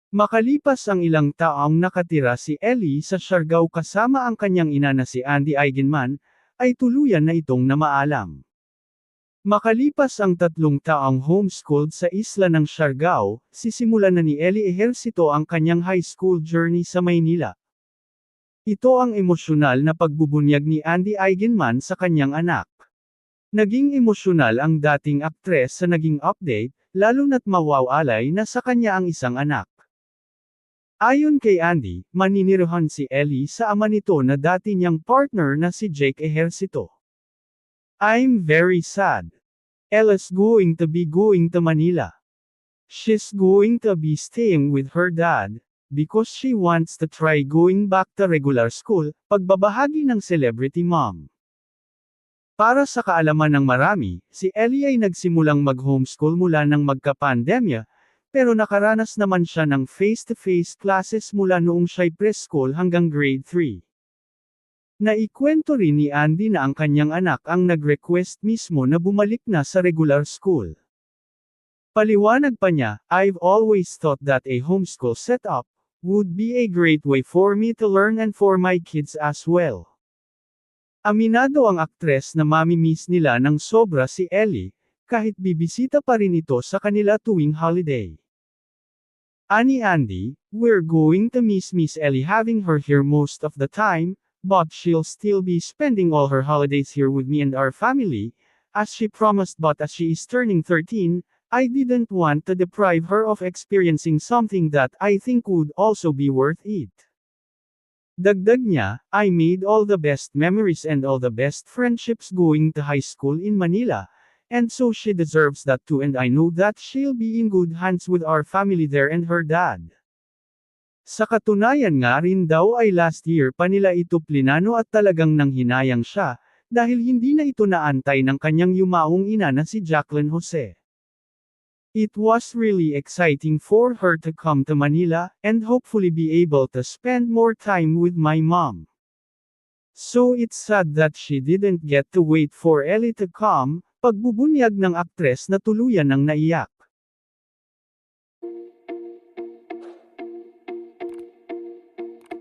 Makalipas ang ilang taong nakatira si Ellie sa Siargao kasama ang kanyang ina na si Andy Eigenman, ay tuluyan na itong namaalam. Makalipas ang 3 taong homeschooled sa isla ng Siargao, sisimulan na ni Ellie Ejercito ang kanyang high school journey sa Maynila. Ito ang emosyonal na pagbubunyag ni Andy Eigenman sa kanyang anak. Naging emosyonal ang dating aktres sa naging update, lalo na't mawawalay na sa kanya ang isang anak. Ayon kay Andy, maninirahan si Ellie sa ama nito na dati niyang partner na si Jake Ejercito. I'm very sad. Ella's going to be going to Manila. She's going to be staying with her dad, because she wants to try going back to regular school, pagbabahagi ng celebrity mom. Para sa kaalaman ng marami, si Ellie ay nagsimulang mag-homeschool mula nang magka-pandemya, pero nakaranas naman siya ng face-to-face classes mula noong siya'y preschool hanggang grade 3. Naikwento rin ni Andy na ang kanyang anak ang nag-request mismo na bumalik na sa regular school. Paliwanag pa niya, I've always thought that a homeschool setup would be a great way for me to learn and for my kids as well. Aminado ang aktres na mamimiss nila ng sobra si Ellie, kahit bibisita pa rin ito sa kanila tuwing holiday. Ani Andy, we're going to miss Miss Ellie having her here most of the time, but she'll still be spending all her holidays here with me and our family, as she promised, but as she is turning 13, I didn't want to deprive her of experiencing something that I think would also be worth it. Dagdag niya, I made all the best memories and all the best friendships going to high school in Manila, and so she deserves that too, and I know that she'll be in good hands with our family there and her dad. Sa katunayan nga rin daw ay last year pa nila ito plinano at talagang nanghinayang siya, dahil hindi na ito naantay ng kanyang yumaong ina na si Jacqueline Jose. It was really exciting for her to come to Manila, and hopefully be able to spend more time with my mom. So it's sad that she didn't get to wait for Ellie to come, pagbubunyag ng aktres na tuluyan ng naiyak.